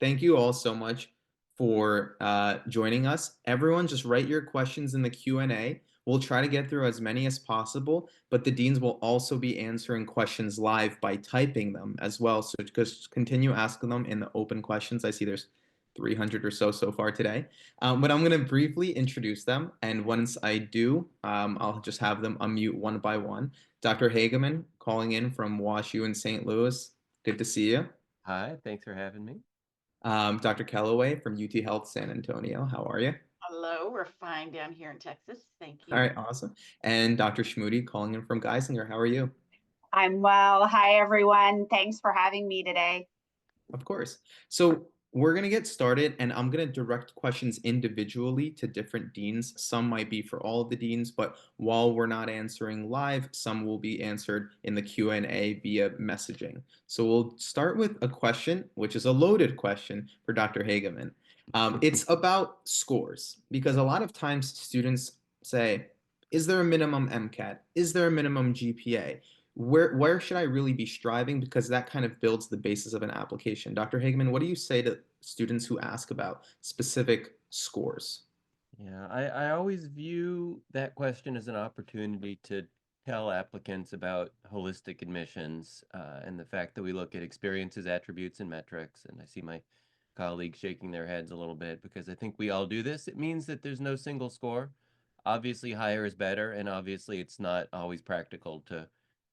Thank you all so much for joining us. Everyone, just write your questions in the Q&A. We'll try to get through as many as possible, but the deans will also be answering questions live by typing them as well. So just continue asking them in the open questions. I see there's 300 or so far today. But I'm going to briefly introduce them. And once I do, I'll just have them unmute one by one. Dr. Hagemann calling in from WashU in St. Louis. Good to see you. Hi, thanks for having me. Dr. Kellaway from UT Health San Antonio. How are you? Hello, we're fine down here in Texas. Thank All you. right, awesome. And Dr. Schmude calling in from Geisinger. How are you? I'm well. Hi, everyone. Thanks for having me today. Of course. So we're going to get started, and I'm going to direct questions individually to different deans. Some might be for all of the deans, but while we're not answering live, some will be answered in the Q&A via messaging. So we'll start with a question, which is a loaded question for Dr. Hagemann. It's about scores, because a lot of times students say, is there a minimum MCAT? Is there a minimum GPA? Where should I really be striving? Because that kind of builds the basis of an application. Dr. Hagemann, what do you say to students who ask about specific scores? Yeah, I always view that question as an opportunity to tell applicants about holistic admissions and the fact that we look at experiences, attributes, and metrics. And I see my colleagues shaking their heads a little bit because I think we all do this. It means that there's no single score. Obviously, higher is better, and obviously, it's not always practical to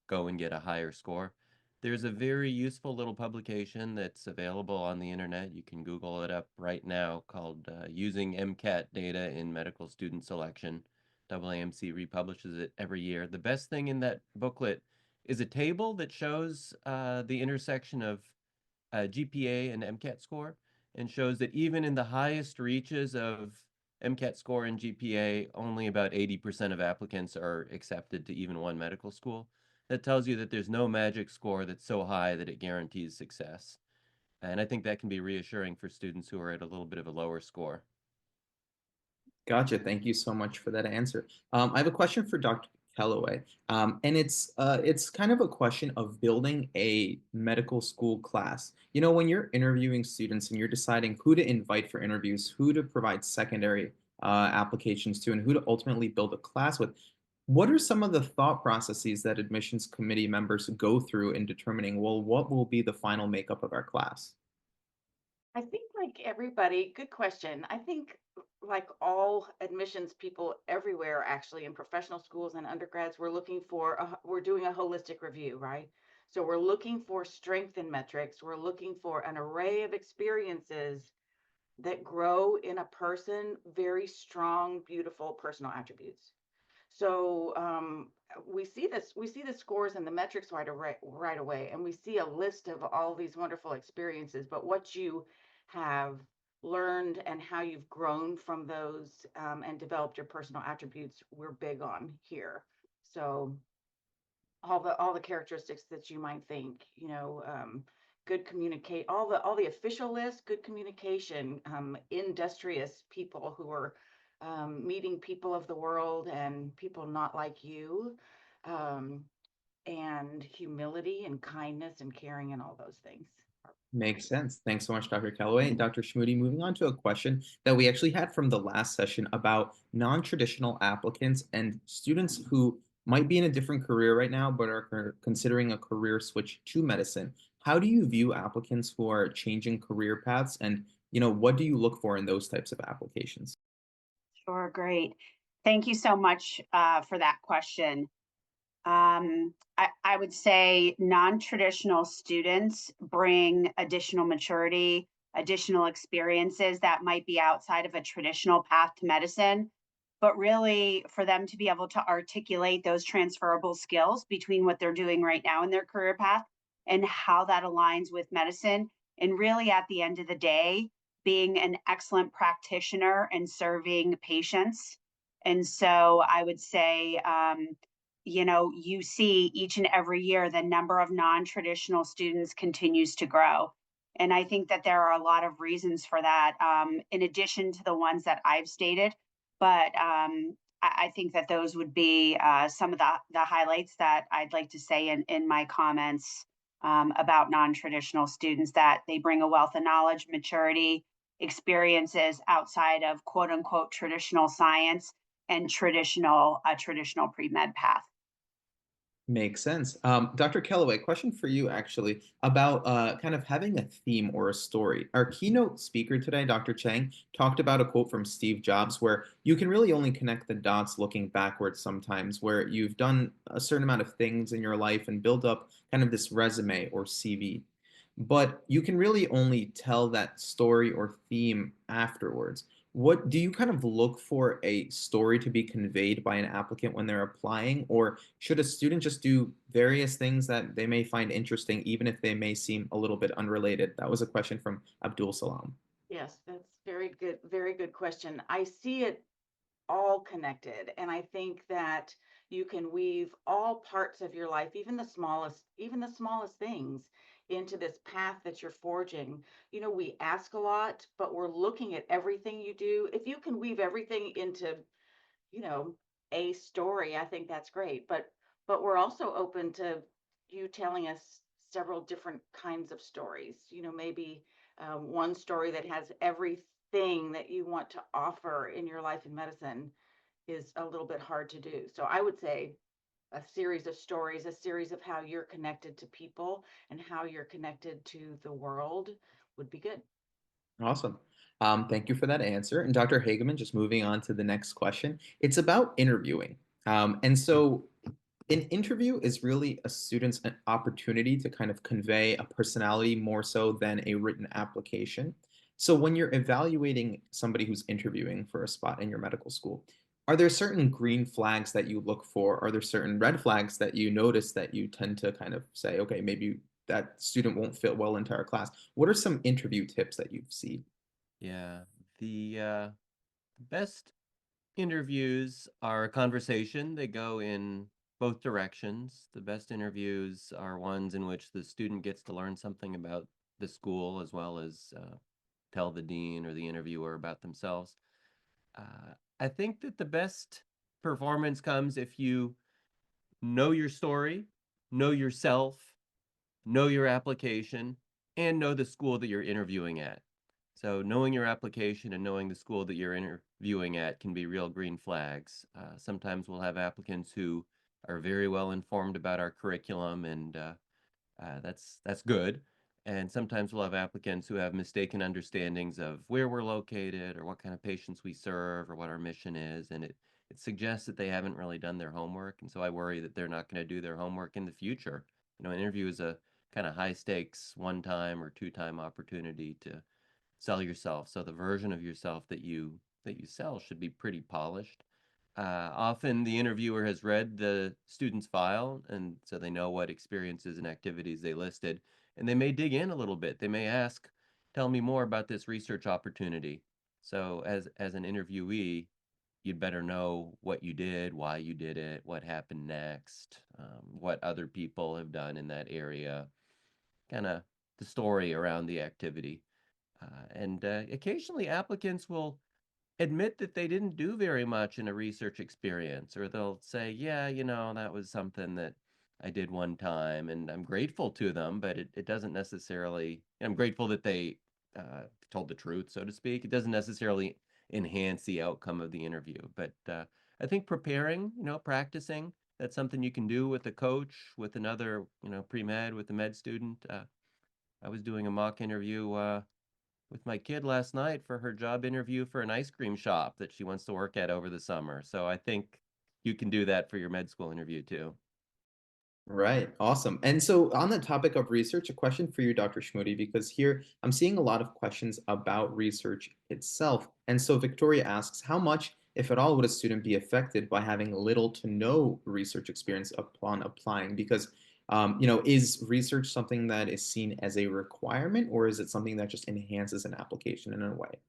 go and get a higher score. There's a very useful little publication that's available on the internet. You can Google it up right now called Using MCAT Data in Medical Student Selection. AAMC republishes it every year. The best thing in that booklet is a table that shows the intersection of GPA and MCAT score and shows that even in the highest reaches of MCAT score and GPA, only about 80% of applicants are accepted to even one medical school. That tells you that there's no magic score that's so high that it guarantees success. And I think that can be reassuring for students who are at a little bit of a lower score. Gotcha. Thank you so much for that answer. I have a question for Dr. Kellaway, and it's kind of a question of building a medical school class. You know, when you're interviewing students and you're deciding who to invite for interviews, who to provide secondary applications to, and who to ultimately build a class with, what are some of the thought processes that admissions committee members go through in determining, well, what will be the final makeup of our class? I think like everybody, good question. I think like all admissions people everywhere, actually in professional schools and undergrads, we're doing a holistic review, right? So we're looking for strength in metrics. We're looking for an array of experiences that grow in a person, very strong, beautiful personal attributes. So we see the scores and the metrics right away, and we see a list of all these wonderful experiences. But what you have learned and how you've grown from those and developed your personal attributes, we're big on here. So all the characteristics that you might think, good communicate, all the official list, good communication, industrious people who are meeting people of the world and people not like you, um, and humility and kindness and caring and all those things. Makes sense. Thanks so much, Dr. Kellaway. And Dr. Schmude, moving on to a question that we actually had from the last session about non-traditional applicants and students who might be in a different career right now, but are considering a career switch to medicine. How do you view applicants who are changing career paths? And, what do you look for in those types of applications? Sure, great. Thank you so much for that question. I would say non-traditional students bring additional maturity, additional experiences that might be outside of a traditional path to medicine, but really for them to be able to articulate those transferable skills between what they're doing right now in their career path and how that aligns with medicine. And really at the end of the day, being an excellent practitioner and serving patients. And so I would say, you see each and every year the number of non-traditional students continues to grow. And I think that there are a lot of reasons for that, in addition to the ones that I've stated. But I think that those would be some of the highlights that I'd like to say in my comments about non-traditional students, that they bring a wealth of knowledge, maturity, experiences outside of quote unquote traditional science and a traditional pre-med path. Makes sense. Dr. Kellaway, question for you actually about kind of having a theme or a story. Our keynote speaker today, Dr. Chang, talked about a quote from Steve Jobs where you can really only connect the dots looking backwards sometimes, where you've done a certain amount of things in your life and build up kind of this resume or CV. But you can really only tell that story or theme afterwards. What do you kind of look for a story to be conveyed by an applicant when they're applying, or should a student just do various things that they may find interesting, even if they may seem a little bit unrelated? That was a question from Abdul Salam. Yes, that's very good question. I see it all connected, and I think that you can weave all parts of your life, even the smallest things, into this path that you're forging. We ask a lot, but we're looking at everything you do. If you can weave everything into, you know, a story, I think that's great. But we're also open to you telling us several different kinds of stories. Maybe one story that has everything that you want to offer in your life in medicine is a little bit hard to do. So I would say a series of stories, a series of how you're connected to people and how you're connected to the world would be good. Awesome. Thank you for that answer. And Dr. Hagemann, just moving on to the next question. It's about interviewing. And so an interview is really a student's opportunity to kind of convey a personality more so than a written application. So when you're evaluating somebody who's interviewing for a spot in your medical school, are there certain green flags that you look for? Are there certain red flags that you notice that you tend to kind of say, okay, maybe that student won't fit well into our class? What are some interview tips that you've seen? Yeah, the best interviews are a conversation. They go in both directions. The best interviews are ones in which the student gets to learn something about the school as well as tell the dean or the interviewer about themselves. I think that the best performance comes if you know your story, know yourself, know your application, and know the school that you're interviewing at. So knowing your application and knowing the school that you're interviewing at can be real green flags. Sometimes we'll have applicants who are very well informed about our curriculum, and that's good. And sometimes we'll have applicants who have mistaken understandings of where we're located or what kind of patients we serve or what our mission is, and it suggests that they haven't really done their homework. And so I worry that they're not going to do their homework in the future. An interview is a kind of high stakes one-time or two-time opportunity to sell yourself. So the version of yourself that you sell should be pretty polished. Often the interviewer has read the student's file, and so they know what experiences and activities they listed, and they may dig in a little bit. They may ask, "Tell me more about this research opportunity." So as an interviewee, you'd better know what you did, why you did it, what happened next, what other people have done in that area, kind of the story around the activity. And occasionally applicants will admit that they didn't do very much in a research experience, or they'll say, yeah, that was something that I did one time, and I'm grateful to them, but it doesn't necessarily, I'm grateful that they told the truth, so to speak. It doesn't necessarily enhance the outcome of the interview. But I think preparing, practicing, that's something you can do with a coach, with another, pre-med, with a med student. I was doing a mock interview with my kid last night for her job interview for an ice cream shop that she wants to work at over the summer. So I think you can do that for your med school interview too. Right. Awesome. And so on the topic of research, a question for you, Dr. Schmude, because here I'm seeing a lot of questions about research itself. And so Victoria asks, how much, if at all, would a student be affected by having little to no research experience upon applying? Because, is research something that is seen as a requirement, or is it something that just enhances an application in a way?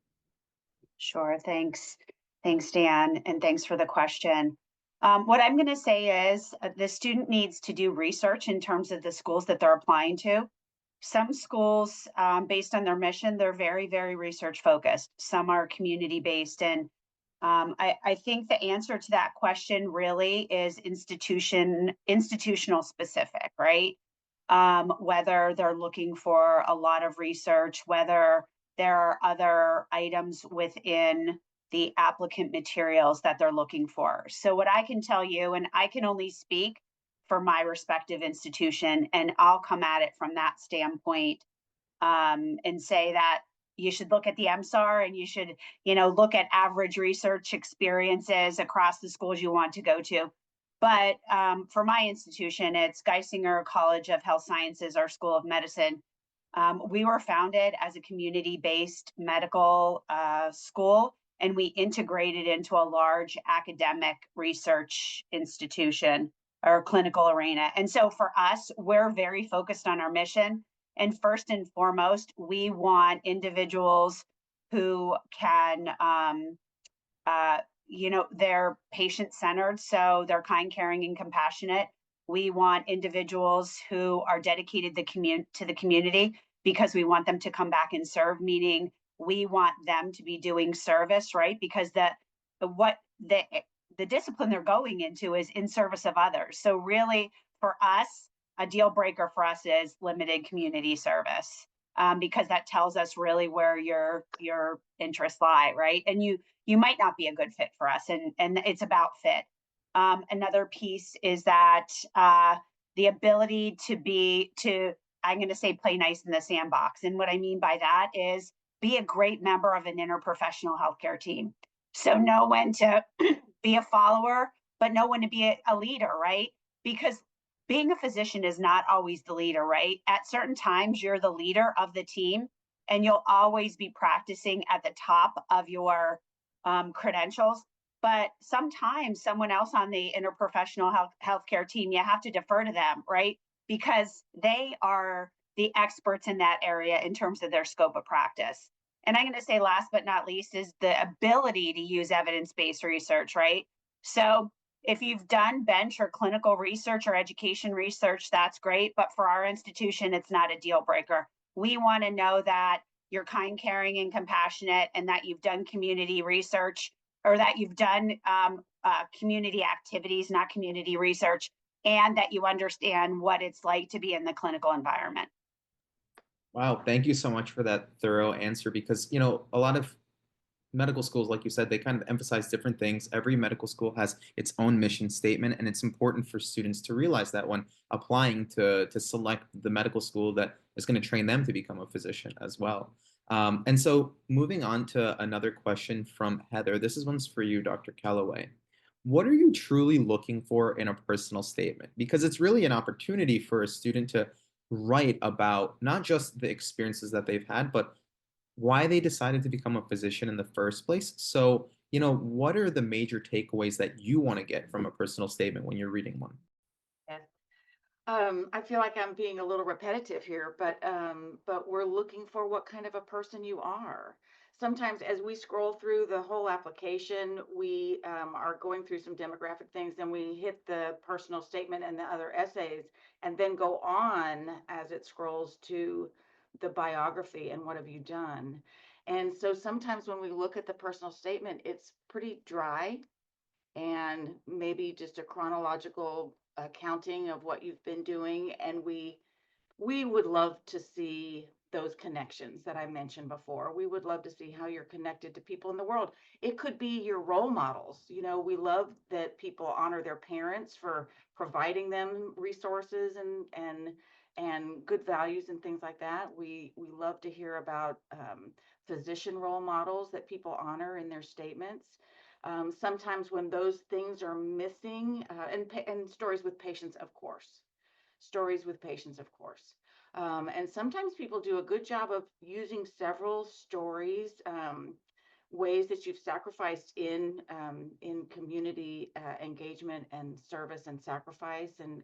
Sure. Thanks. Thanks, Dan. And thanks for the question. What I'm going to say is the student needs to do research in terms of the schools that they're applying to. Some schools, based on their mission, they're very, very research focused. Some are community based. And I think the answer to that question really is institutional specific, right? whether they're looking for a lot of research, whether there are other items within the applicant materials that they're looking for. So what I can tell you, and I can only speak for my respective institution, and I'll come at it from that standpoint, and say that you should look at the MSAR and you should, look at average research experiences across the schools you want to go to. But for my institution, it's Geisinger College of Health Sciences, our School of Medicine. We were founded as a community-based medical school, and we integrated into a large academic research institution or clinical arena. And so for us, we're very focused on our mission. And first and foremost, we want individuals who can, they're patient-centered, so they're kind, caring, and compassionate. We want individuals who are dedicated to the community because we want them to come back and serve, meaning we want them to be doing service, right? Because the discipline they're going into is in service of others. So really, for us, a deal breaker for us is limited community service, because that tells us really where your interests lie, right? And you might not be a good fit for us, and it's about fit. Another piece is that the ability I'm going to say, play nice in the sandbox. And what I mean by that is be a great member of an interprofessional healthcare team. So know when to be a follower, but know when to be a leader, right? Because being a physician is not always the leader, right? At certain times, you're the leader of the team, and you'll always be practicing at the top of your credentials. But sometimes someone else on the interprofessional healthcare team, you have to defer to them, right? Because they are the experts in that area in terms of their scope of practice. And I'm going to say last but not least is the ability to use evidence-based research, right? So if you've done bench or clinical research or education research, that's great. But for our institution, it's not a deal breaker. We want to know that you're kind, caring, and compassionate, and that you've done community research, or that you've done community activities, not community research, and that you understand what it's like to be in the clinical environment. Wow, thank you so much for that thorough answer, because, a lot of medical schools, like you said, they kind of emphasize different things. Every medical school has its own mission statement, and it's important for students to realize that when applying to select the medical school that is going to train them to become a physician as well. And so moving on to another question from Heather. This one's for you, Dr. Kellaway. What are you truly looking for in a personal statement? Because it's really an opportunity for a student to write about not just the experiences that they've had, but why they decided to become a physician in the first place. So, what are the major takeaways that you want to get from a personal statement when you're reading one? Yes. I feel like I'm being a little repetitive here, but we're looking for what kind of a person you are. Sometimes as we scroll through the whole application, we are going through some demographic things, and we hit the personal statement and the other essays, and then go on as it scrolls to the biography and what have you done. And so sometimes when we look at the personal statement, it's pretty dry and maybe just a chronological accounting of what you've been doing. And we would love to see those connections that I mentioned before. We would love to see how you're connected to people in the world. It could be your role models. We love that people honor their parents for providing them resources and good values and things like that. We love to hear about physician role models that people honor in their statements. Sometimes when those things are missing, and stories with patients, of course. Stories with patients, of course. And sometimes people do a good job of using several stories, ways that you've sacrificed in community engagement and service and sacrifice, and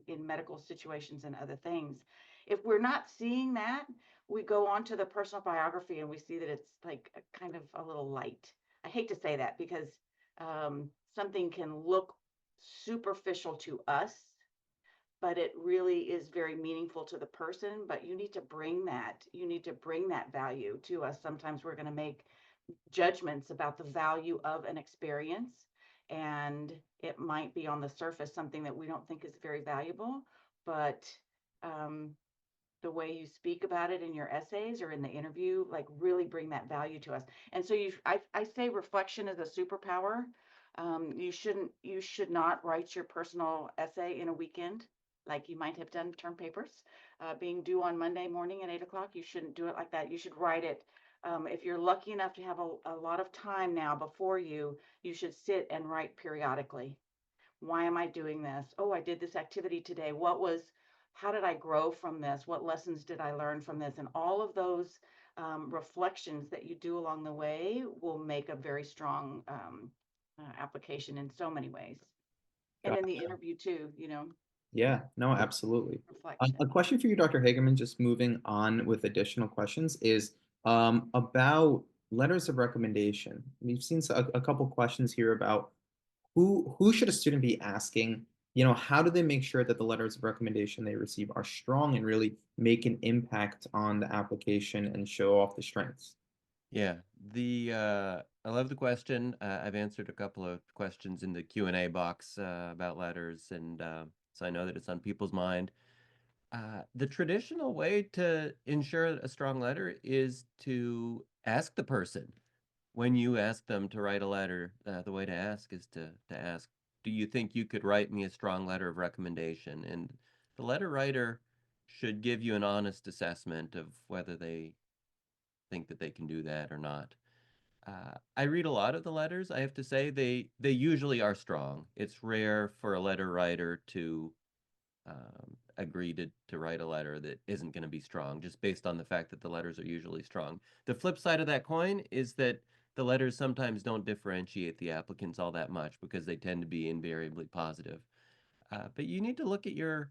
in medical situations and other things. If we're not seeing that, we go on to the personal biography and we see that it's like a kind of a little light. I hate to say that because something can look superficial to us, but it really is very meaningful to the person. But you need to bring that value to us. Sometimes we're going to make judgments about the value of an experience, and it might be on the surface something that we don't think is very valuable, but the way you speak about it in your essays or in the interview, like really bring that value to us. And so I say reflection is a superpower. You should not write your personal essay in a weekend, like you might have done term papers, being due on Monday morning at 8 o'clock. You shouldn't do it like that. You should write it. If you're lucky enough to have a lot of time now before you, you should sit and write periodically. Why am I doing this? Oh, I did this activity today. How did I grow from this? What lessons did I learn from this? And all of those reflections that you do along the way will make a very strong application in so many ways. And in the interview too, Yeah, no, absolutely. reflection. A question for you, Dr. Hagemann, just moving on with additional questions, is about letters of recommendation. We've seen a couple questions here about who should a student be asking? How do they make sure that the letters of recommendation they receive are strong and really make an impact on the application and show off the strengths? Yeah, I love the question. I've answered a couple of questions in the Q&A box about letters, and so I know that it's on people's mind. The traditional way to ensure a strong letter is to ask the person. When you ask them to write a letter, the way to ask is to ask, do you think you could write me a strong letter of recommendation? And the letter writer should give you an honest assessment of whether they think that they can do that or not. I read a lot of the letters. I have to say they usually are strong. It's rare for a letter writer to agree to write a letter that isn't going to be strong, just based on the fact that the letters are usually strong. The flip side of that coin is that the letters sometimes don't differentiate the applicants all that much because they tend to be invariably positive. But you need to look at your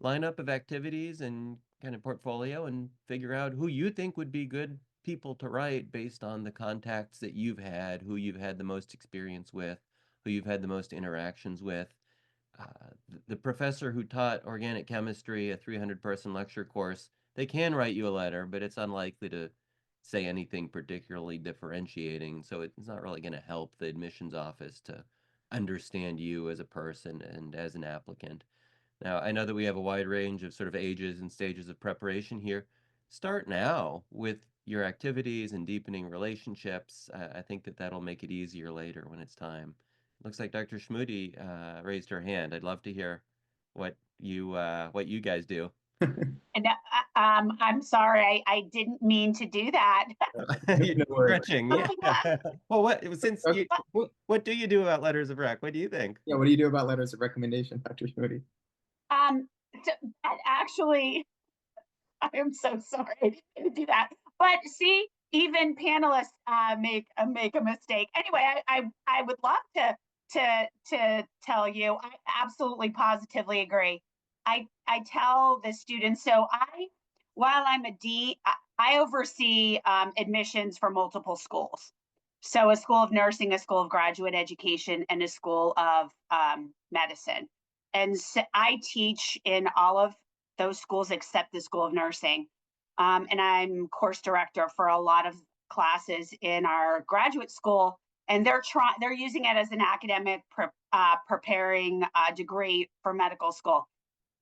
lineup of activities and kind of portfolio and figure out who you think would be good people to write based on the contacts that you've had, who you've had the most experience with, who you've had the most interactions with. The professor who taught organic chemistry, a 300-person lecture course, they can write you a letter, but it's unlikely to say anything particularly differentiating. So it's not really going to help the admissions office to understand you as a person and as an applicant. Now, I know that we have a wide range of sort of ages and stages of preparation here. Start now with your activities and deepening relationships. I think that that'll make it easier later when it's time. Looks like Dr. Schmude raised her hand. I'd love to hear what you guys do. And I'm sorry, I didn't mean to do that. You're stretching, yeah. Well, what do you do about letters of rec? What do you think? Yeah, what do you do about letters of recommendation, Dr. Schmude? Actually, I am so sorry to do that. But see, even panelists make a mistake. Anyway, I would love to tell you, I absolutely positively agree. I tell the students, while I'm a D, I oversee admissions for multiple schools. So a school of nursing, a school of graduate education, and a school of medicine. And so I teach in all of those schools except the School of Nursing. And I'm course director for a lot of classes in our graduate school. And they're using it as an academic preparing degree for medical school.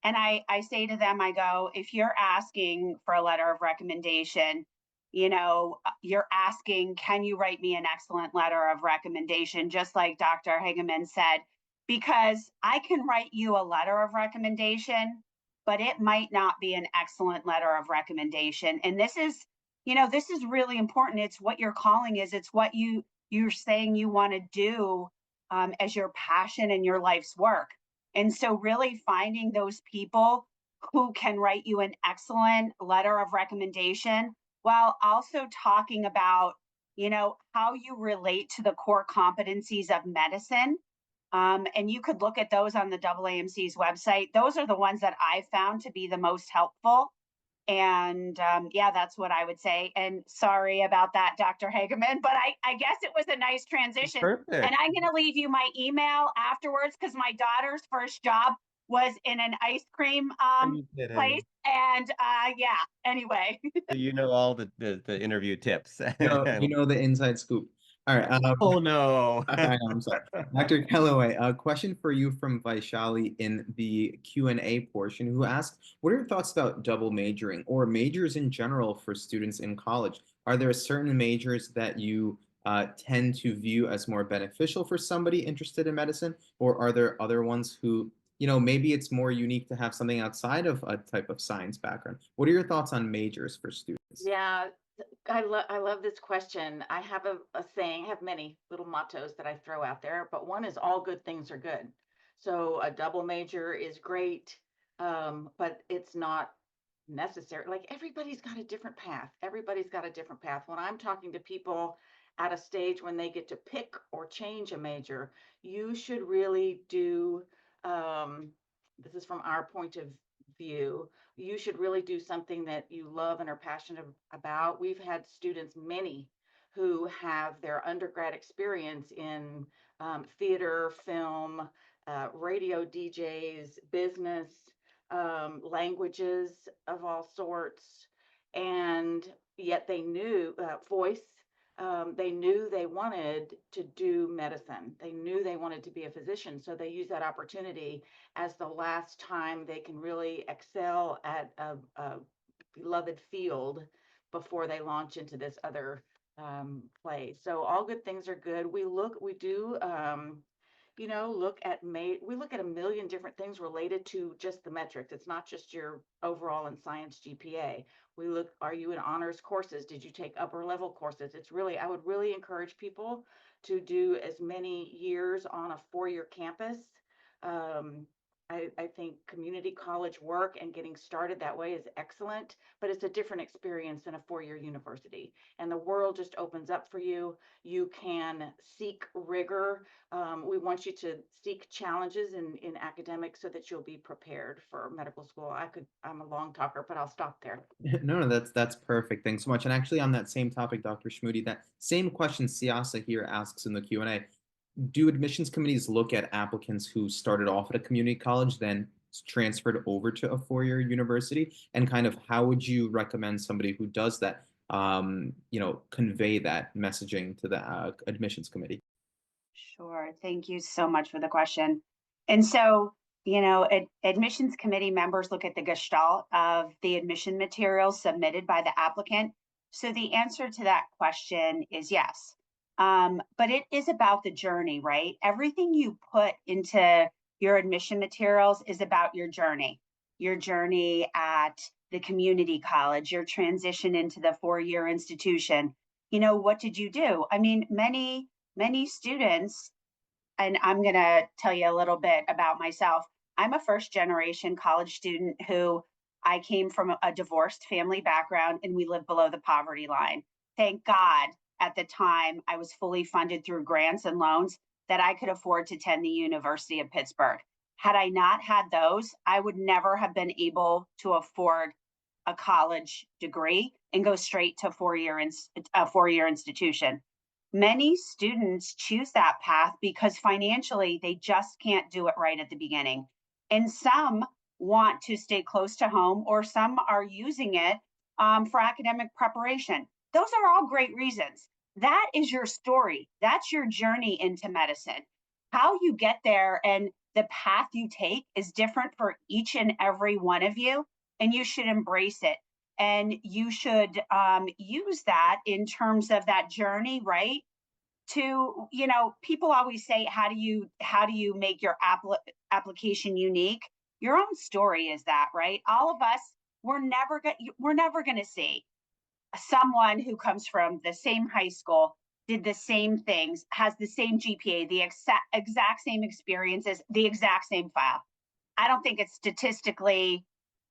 And I say to them, I go, if you're asking for a letter of recommendation, you're asking, can you write me an excellent letter of recommendation? Just like Dr. Hagemann said, because I can write you a letter of recommendation, but it might not be an excellent letter of recommendation. And this is really important. It's what your calling is. It's what you're saying you want to do as your passion and your life's work. And so really finding those people who can write you an excellent letter of recommendation while also talking about, how you relate to the core competencies of medicine. And you could look at those on the AAMC's website. Those are the ones that I found to be the most helpful. And yeah, that's what I would say. And sorry about that, Dr. Hagemann, but I guess it was a nice transition. Perfect. And I'm going to leave you my email afterwards because my daughter's first job was in an ice cream place. And yeah, anyway. So you know all the interview tips. You know the inside scoop. All right. Oh no. I know, I'm sorry. Dr. Kellaway, a question for you from Vaishali in the Q&A portion, who asked, what are your thoughts about double majoring or majors in general for students in college? Are there certain majors that you tend to view as more beneficial for somebody interested in medicine, or are there other ones who, maybe it's more unique to have something outside of a type of science background? What are your thoughts on majors for students? Yeah, I love this question. I have a saying, I have many little mottos that I throw out there, but one is all good things are good. So a double major is great, but it's not necessary. Like everybody's got a different path. Everybody's got a different path. When I'm talking to people at a stage when they get to pick or change a major, you should really do, this is from our point of view, you should really do something that you love and are passionate about. We've had students, many, who have their undergrad experience in theater, film, radio DJs, business, languages of all sorts, and yet they knew voice. They knew they wanted to do medicine. They knew they wanted to be a physician. So they use that opportunity as the last time they can really excel at a beloved field before they launch into this other place. So all good things are good. We do we look at a million different things related to just the metrics. It's not just your overall in science GPA. We look, are you in honors courses? Did you take upper level courses? I would really encourage people to do as many years on a 4-year campus. Um, I think community college work and getting started that way is excellent, but it's a different experience than a 4-year university. And the world just opens up for you. You can seek rigor. We want you to seek challenges in academics so that you'll be prepared for medical school. I'm a long talker, but I'll stop there. No, that's perfect. Thanks so much. And actually, on that same topic, Dr. Schmude, that same question Siasa here asks in the Q&A. Do admissions committees look at applicants who started off at a community college, then transferred over to a 4-year university? And kind of how would you recommend somebody who does that, convey that messaging to the admissions committee? Sure. Thank you so much for the question. And so, admissions committee members look at the gestalt of the admission materials submitted by the applicant. So the answer to that question is yes. But it is about the journey, right? Everything you put into your admission materials is about your journey at the community college, your transition into the 4-year institution. What did you do? I mean, many students, and I'm going to tell you a little bit about myself. I'm a first generation college student who I came from a divorced family background and we lived below the poverty line. Thank God at the time I was fully funded through grants and loans that I could afford to attend the University of Pittsburgh. Had I not had those, I would never have been able to afford a college degree and go straight to a 4-year institution. Many students choose that path because financially they just can't do it right at the beginning. And some want to stay close to home, or some are using it for academic preparation. Those are all great reasons. That is your story. That's your journey into medicine. How you get there and the path you take is different for each and every one of you, and you should embrace it. And you should use that in terms of that journey, right? To, people always say, how do you make your application unique? Your own story is that, right? All of us, we're never going to see someone who comes from the same high school, did the same things, has the same GPA, the exact same experiences, the exact same file. I don't think it's statistically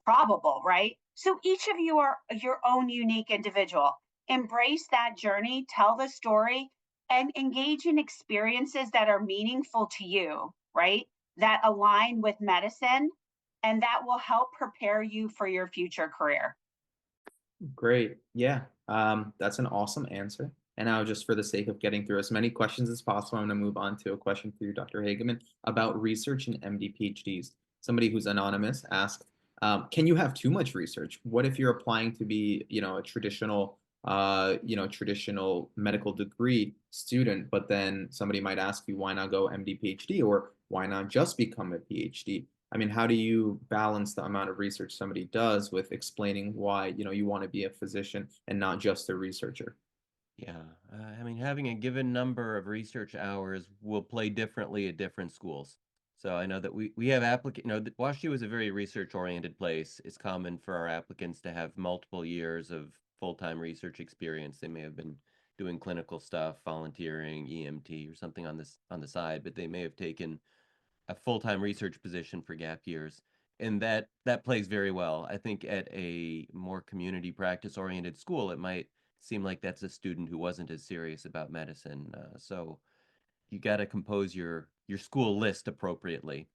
probable, right? So each of you are your own unique individual. Embrace that journey, tell the story, and engage in experiences that are meaningful to you, right? That align with medicine, and that will help prepare you for your future career. Great. Yeah, that's an awesome answer. And now, just for the sake of getting through as many questions as possible, I'm going to move on to a question for you, Dr. Hagemann, about research and MD PhDs. Somebody who's anonymous asked, can you have too much research? What if you're applying to be, a traditional traditional medical degree student, but then somebody might ask you, why not go MD, PhD, or why not just become a PhD? I mean, how do you balance the amount of research somebody does with explaining why, you want to be a physician and not just a researcher? Yeah, I mean, having a given number of research hours will play differently at different schools. So I know that we have WashU is a very research-oriented place. It's common for our applicants to have multiple years of full-time research experience. They may have been doing clinical stuff, volunteering, EMT, or something on the side, but they may have taken a full-time research position for gap years. And that plays very well. I think at a more community practice oriented school, it might seem like that's a student who wasn't as serious about medicine. So you got to compose your school list appropriately.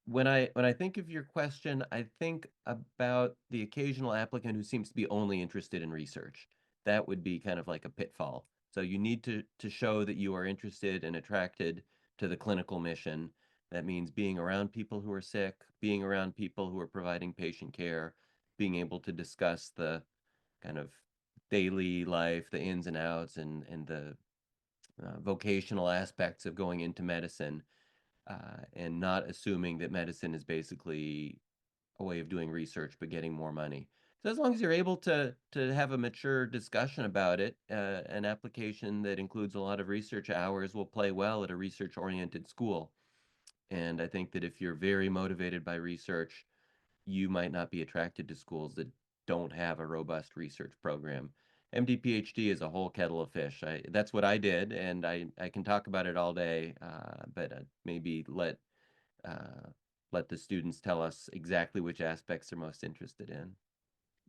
When I think of your question, I think about the occasional applicant who seems to be only interested in research. That would be kind of like a pitfall. So you need to show that you are interested and attracted to the clinical mission. That means being around people who are sick, being around people who are providing patient care, being able to discuss the kind of daily life, the ins and outs, and the vocational aspects of going into medicine, and not assuming that medicine is basically a way of doing research but getting more money. So as long as you're able to have a mature discussion about it, an application that includes a lot of research hours will play well at a research-oriented school. And I think that if you're very motivated by research, you might not be attracted to schools that don't have a robust research program. MD PhD is a whole kettle of fish. That's what I did, and I can talk about it all day, but maybe uh, let the students tell us exactly which aspects they're most interested in.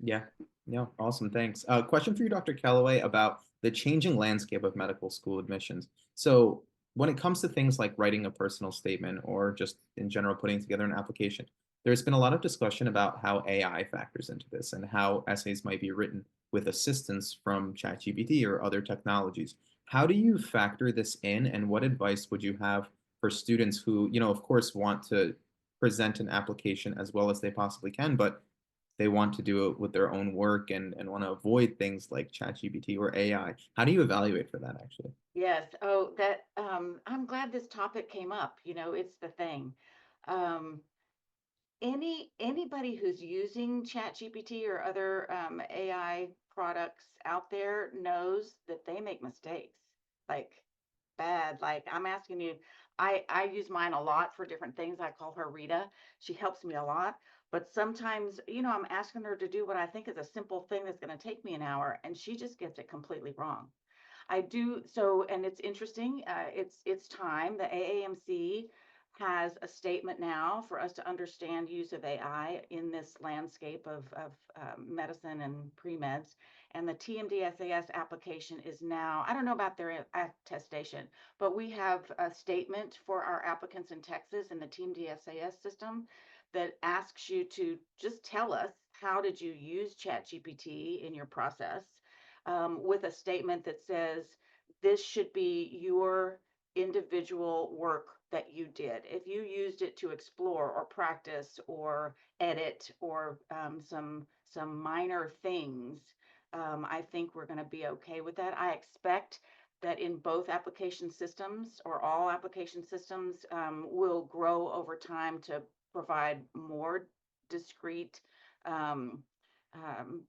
Yeah, yeah, awesome. Thanks. Question for you, Dr. Kellaway, about the changing landscape of medical school admissions. So, when it comes to things like writing a personal statement or just in general putting together an application, there's been a lot of discussion about how AI factors into this and how essays might be written with assistance from ChatGPT or other technologies. How do you factor this in, and what advice would you have for students who, of course, want to present an application as well as they possibly can, but they want to do it with their own work and want to avoid things like ChatGPT or AI? How do you evaluate for that actually? Yes. Oh, that I'm glad this topic came up. It's the thing. Um, anybody who's using ChatGPT or other AI products out there knows that they make mistakes, like bad. Like I'm asking you, I use mine a lot for different things. I call her Rita. She helps me a lot. But sometimes, I'm asking her to do what I think is a simple thing that's going to take me an hour, and she just gets it completely wrong. I do so, and it's interesting. It's time. The AAMC has a statement now for us to understand use of AI in this landscape of medicine and pre-meds. And the TMDSAS application is now, I don't know about their attestation, but we have a statement for our applicants in Texas in the TMDSAS system that asks you to just tell us, how did you use ChatGPT in your process? With a statement that says this should be your individual work that you did. If you used it to explore or practice or edit or some minor things, I think we're going to be okay with that. I expect that in both application systems or all application systems will grow over time to provide more discrete um, um,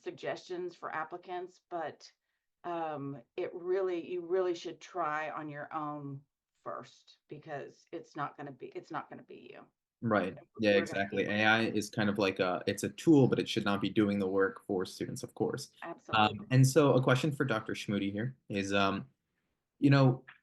suggestions for applicants, but you really should try on your own first, because it's not going to be you. Right. Yeah, We're going to exactly. be AI is kind of like it's a tool, but it should not be doing the work for students, of course. absolutely. And so a question for Dr. Schmude here is,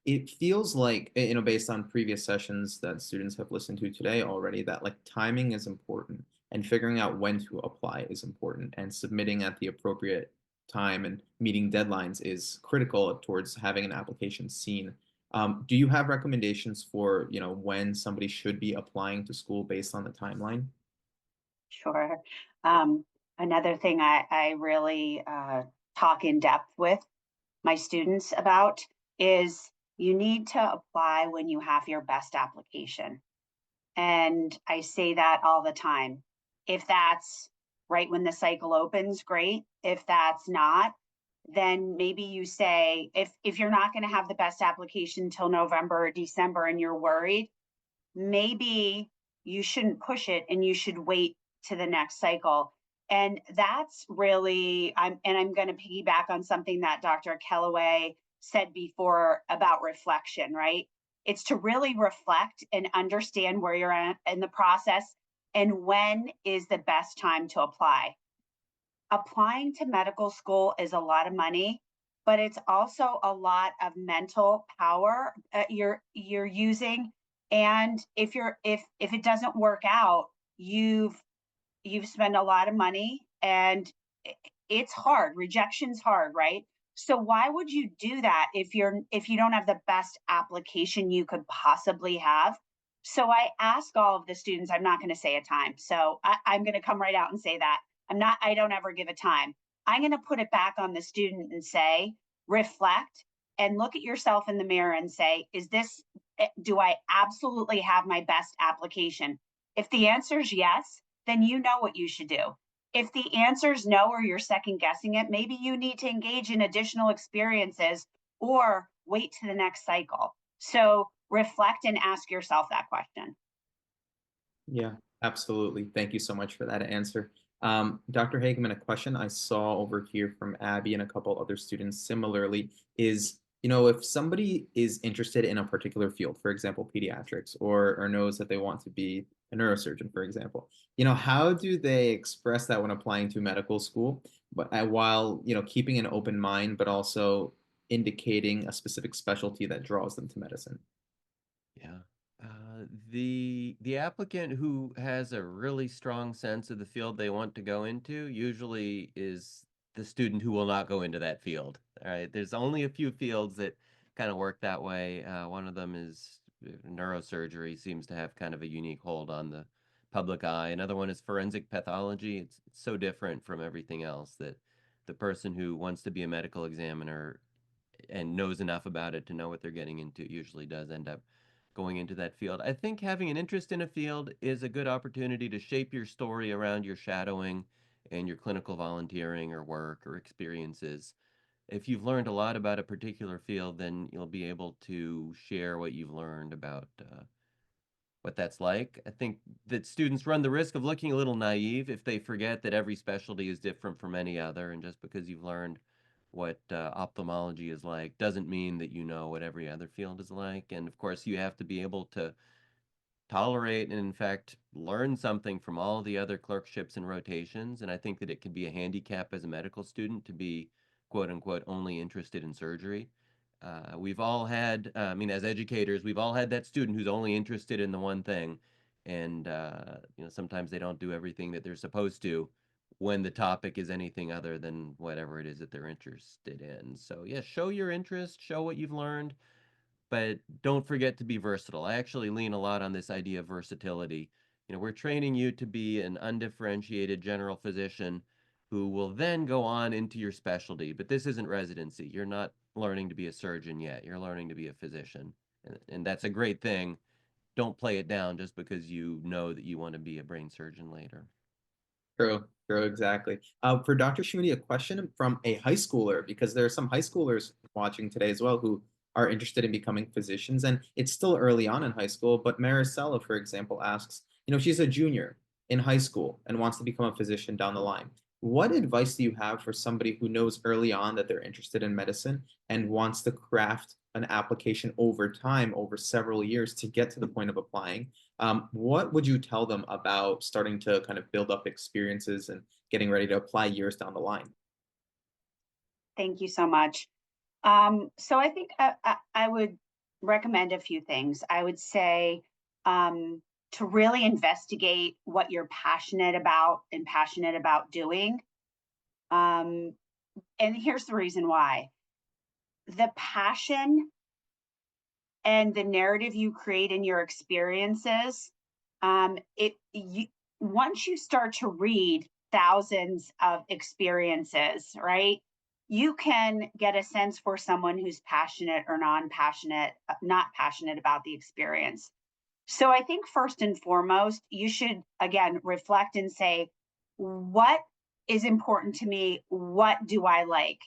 it feels like, based on previous sessions that students have listened to today already, that like timing is important and figuring out when to apply is important and submitting at the appropriate time and meeting deadlines is critical towards having an application seen. Do you have recommendations for, when somebody should be applying to school based on the timeline? Sure. Um, Another thing I really talk in depth with my students about is you need to apply when you have your best application. And I say that all the time. If that's right when the cycle opens, great. If that's not, then maybe you say, if you're not going to have the best application till November or December and you're worried, maybe you shouldn't push it and you should wait to the next cycle. And that's really, I'm going to piggyback on something that Dr. Kellaway said before about reflection, right? It's to really reflect and understand where you're at in the process and when is the best time to apply. Applying to medical school is a lot of money, but it's also a lot of mental power you're using. And if it doesn't work out, you've spent a lot of money, and it's hard. Rejection's hard, right? So why would you do that if you don't have the best application you could possibly have? So I ask all of the students, I'm not going to say a time. So I'm going to come right out and say that. I don't ever give a time. I'm going to put it back on the student and say, reflect and look at yourself in the mirror and say, do I absolutely have my best application? If the answer is yes, then you know what you should do. If the answer is no, or you're second guessing it, maybe you need to engage in additional experiences or wait to the next cycle. So reflect and ask yourself that question. Yeah, absolutely. Thank you so much for that answer. Dr. Hagemann, a question I saw over here from Abby and a couple other students similarly is, if somebody is interested in a particular field, for example, pediatrics, or knows that they want to be a neurosurgeon, for example, how do they express that when applying to medical school, but while, keeping an open mind, but also indicating a specific specialty that draws them to medicine? Yeah. The applicant who has a really strong sense of the field they want to go into usually is the student who will not go into that field. All right. There's only a few fields that kind of work that way. One of them is neurosurgery, seems to have kind of a unique hold on the public eye. Another one is forensic pathology. It's so different from everything else that the person who wants to be a medical examiner and knows enough about it to know what they're getting into usually does end up going into that field. I think having an interest in a field is a good opportunity to shape your story around your shadowing and your clinical volunteering or work or experiences. If you've learned a lot about a particular field, then you'll be able to share what you've learned about what that's like. I think that students run the risk of looking a little naive if they forget that every specialty is different from any other, and just because you've learned what ophthalmology is like doesn't mean that you know what every other field is like. And of course, you have to be able to tolerate and, in fact, learn something from all the other clerkships and rotations. And I think that it can be a handicap as a medical student to be, quote unquote, only interested in surgery. We've all had, as educators, we've all had that student who's only interested in the one thing. And, sometimes they don't do everything that they're supposed to when the topic is anything other than whatever it is that they're interested in. So, yeah, show your interest, show what you've learned, but don't forget to be versatile. I actually lean a lot on this idea of versatility. We're training you to be an undifferentiated general physician who will then go on into your specialty, but this isn't residency. You're not learning to be a surgeon yet. You're learning to be a physician. And that's a great thing. Don't play it down just because you know that you want to be a brain surgeon later. True, exactly. For Dr. Schmude, a question from a high schooler, because there are some high schoolers watching today as well who are interested in becoming physicians, and it's still early on in high school. But Maricela, for example, asks, she's a junior in high school and wants to become a physician down the line. What advice do you have for somebody who knows early on that they're interested in medicine and wants to craft an application over time, over several years to get to the point of applying? What would you tell them about starting to kind of build up experiences and getting ready to apply years down the line? Thank you so much. So I think I would recommend a few things. I would say to really investigate what you're passionate about and passionate about doing. And here's the reason why. The passion and the narrative you create in your experiences, once you start to read thousands of experiences, right, you can get a sense for someone who's passionate or not passionate about the experience. So I think first and foremost, you should, again, reflect and say, what is important to me? What do I like?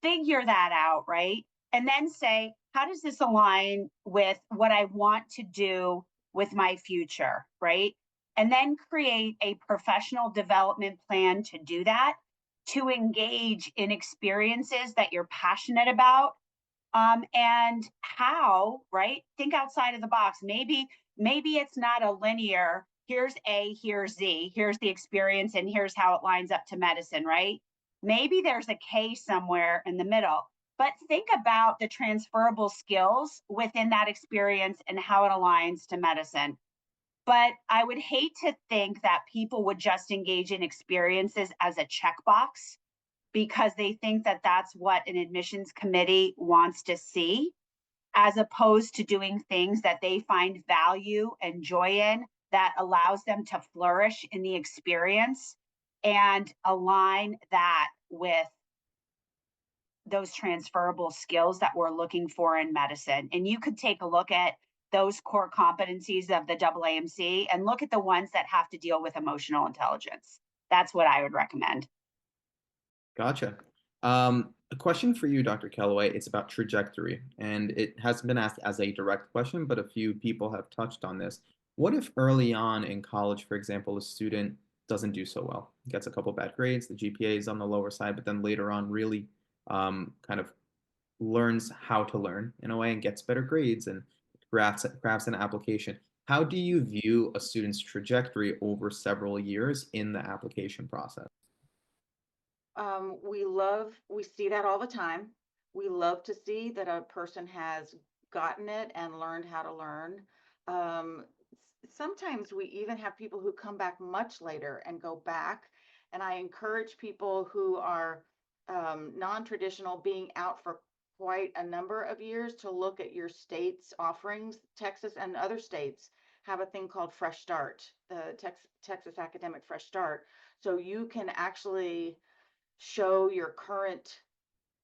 Figure that out, right? And then say, how does this align with what I want to do with my future, right? And then create a professional development plan to do that, to engage in experiences that you're passionate about. And how, right? Think outside of the box. Maybe it's not a linear, here's A, here's Z, here's the experience, and here's how it lines up to medicine, right? Maybe there's a K somewhere in the middle, but think about the transferable skills within that experience and how it aligns to medicine. But I would hate to think that people would just engage in experiences as a checkbox because they think that that's what an admissions committee wants to see, as opposed to doing things that they find value and joy in that allows them to flourish in the experience and align that with those transferable skills that we're looking for in medicine. And you could take a look at those core competencies of the AAMC and look at the ones that have to deal with emotional intelligence. That's what I would recommend. Gotcha. A question for you, Dr. Kellaway. It's about trajectory, and it hasn't been asked as a direct question, but a few people have touched on this. What if early on in college, for example, a student doesn't do so well, gets a couple bad grades, the GPA is on the lower side, but then later on really kind of learns how to learn in a way and gets better grades and crafts an application. How do you view a student's trajectory over several years in the application process? We see that all the time. We love to see that a person has gotten it and learned how to learn. Sometimes we even have people who come back much later and go back. And I encourage people who are non-traditional, being out for quite a number of years, to look at your state's offerings. Texas and other states have a thing called Fresh Start, the Texas Academic Fresh Start. So you can actually show your current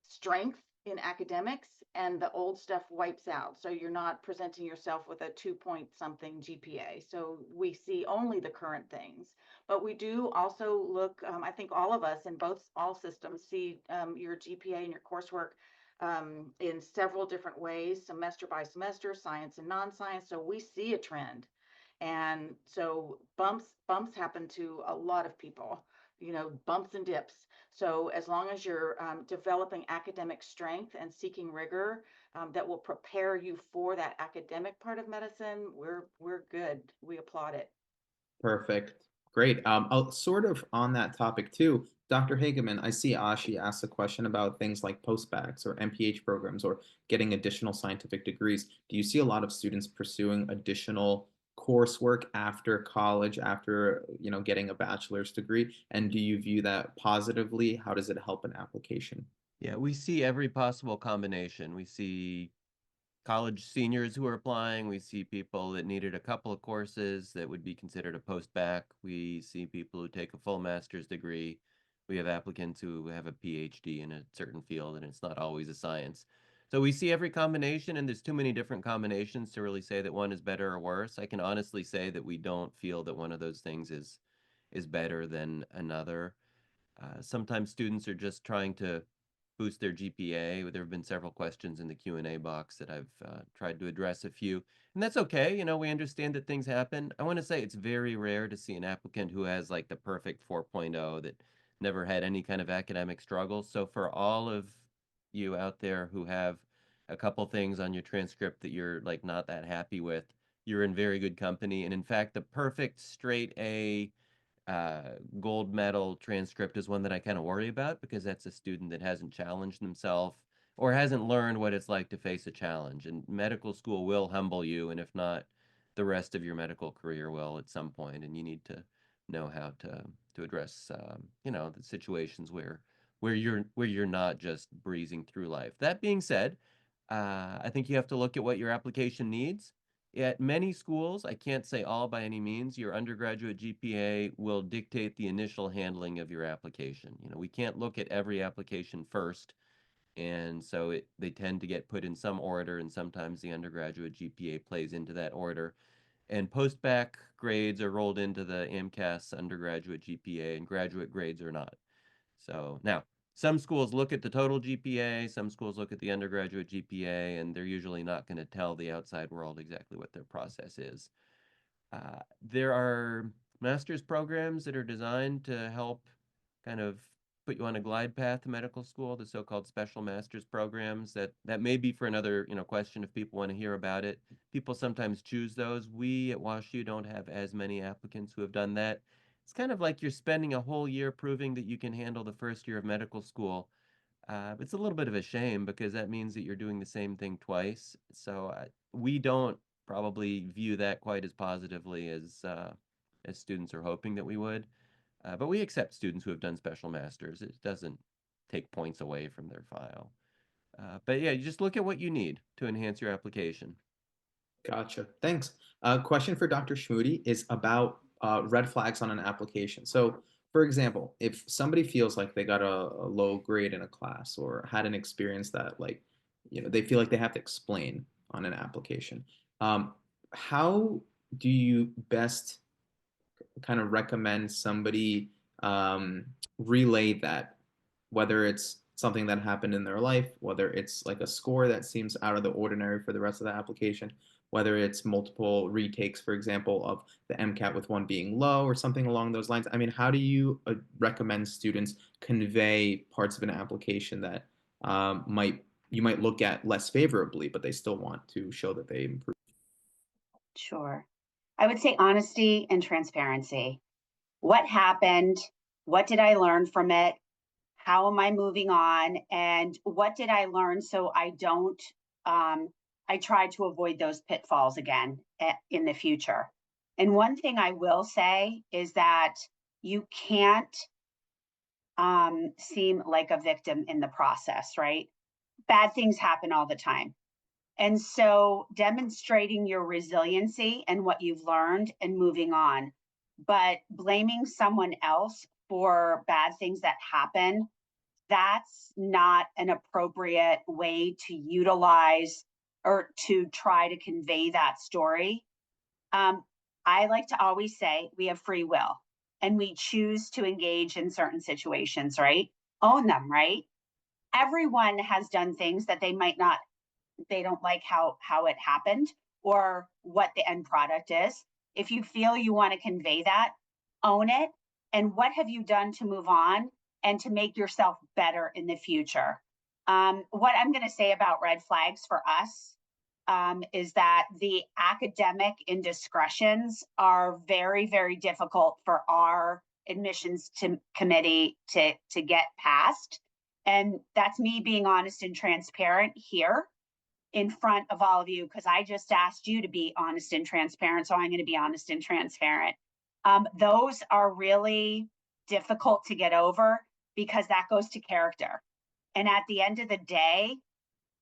strength in academics and the old stuff wipes out. So you're not presenting yourself with a 2 point something GPA. So we see only the current things, but we do also look, I think all of us in all systems see your GPA and your coursework in several different ways, semester by semester, science and non-science. So we see a trend. And so bumps happen to a lot of people, bumps and dips. So as long as you're developing academic strength and seeking rigor that will prepare you for that academic part of medicine, we're good. We applaud it. Perfect. Great. Sort of on that topic too, Dr. Hagemann, I see Ashi asked a question about things like post-bacs or MPH programs or getting additional scientific degrees. Do you see a lot of students pursuing additional coursework after college, after getting a bachelor's degree? And do you view that positively? How does it help an application? Yeah, we see every possible combination. We see college seniors who are applying. We see people that needed a couple of courses that would be considered a post-bac. We see people who take a full master's degree. We have applicants who have a PhD in a certain field, and it's not always a science. So we see every combination, and there's too many different combinations to really say that one is better or worse. I can honestly say that we don't feel that one of those things is better than another. Sometimes students are just trying to boost their GPA. There have been several questions in the Q&A box that I've tried to address a few, and that's okay. We understand that things happen. I want to say it's very rare to see an applicant who has like the perfect 4.0 that never had any kind of academic struggles. So for all of you out there who have a couple things on your transcript that you're like not that happy with, you're in very good company. And in fact, the perfect straight A gold medal transcript is one that I kind of worry about, because that's a student that hasn't challenged himself or hasn't learned what it's like to face a challenge. And medical school will humble you, and if not, the rest of your medical career will at some point. And you need to know how to address the situations where you're not just breezing through life. That being said, I think you have to look at what your application needs. At many schools, I can't say all by any means, your undergraduate GPA will dictate the initial handling of your application. We can't look at every application first, and so they tend to get put in some order, and sometimes the undergraduate GPA plays into that order. And post-bac grades are rolled into the AMCAS undergraduate GPA, and graduate grades are not. So now, some schools look at the total GPA, some schools look at the undergraduate GPA, and they're usually not going to tell the outside world exactly what their process is. There are master's programs that are designed to help kind of put you on a glide path to medical school, the so-called special master's programs. That may be for another question if people want to hear about it. People sometimes choose those. We at WashU don't have as many applicants who have done that. It's kind of like you're spending a whole year proving that you can handle the first year of medical school. It's a little bit of a shame because that means that you're doing the same thing twice. So we don't probably view that quite as positively as students are hoping that we would. But we accept students who have done special masters. It doesn't take points away from their file. But yeah, you just look at what you need to enhance your application. Gotcha. Thanks. Question for Dr. Schmude is about red flags on an application. So, for example, if somebody feels like they got a low grade in a class or had an experience that, like, they feel like they have to explain on an application, how do you best kind of recommend somebody relay that, whether it's something that happened in their life, whether it's like a score that seems out of the ordinary for the rest of the application, whether it's multiple retakes, for example, of the MCAT with one being low or something along those lines. I mean, how do you recommend students convey parts of an application that you might look at less favorably, but they still want to show that they improved? Sure. I would say honesty and transparency. What happened? What did I learn from it? How am I moving on? And what did I learn so I don't, I try to avoid those pitfalls again in the future. And one thing I will say is that you can't seem like a victim in the process, right? Bad things happen all the time. And so demonstrating your resiliency and what you've learned and moving on, but blaming someone else for bad things that happen, that's not an appropriate way to utilize or to try to convey that story. I like to always say we have free will and we choose to engage in certain situations, right? Own them, right? Everyone has done things that they don't like how it happened or what the end product is. If you feel you want to convey that, own it. And what have you done to move on and to make yourself better in the future? What I'm going to say about red flags for us is that the academic indiscretions are very, very difficult for our admissions committee to get past. And that's me being honest and transparent here in front of all of you, because I just asked you to be honest and transparent. So I'm going to be honest and transparent. Those are really difficult to get over because that goes to character. And at the end of the day,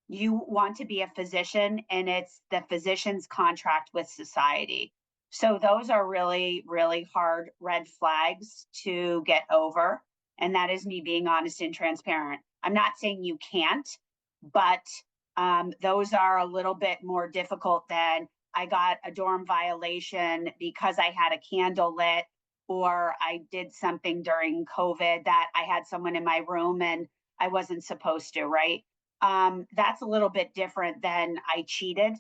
you want to be a physician and it's the physician's contract with society. So those are really, really hard red flags to get over. And that is me being honest and transparent. I'm not saying you can't, but those are a little bit more difficult than I got a dorm violation because I had a candle lit, or I did something during COVID that I had someone in my room and I wasn't supposed to, right? That's a little bit different than I cheated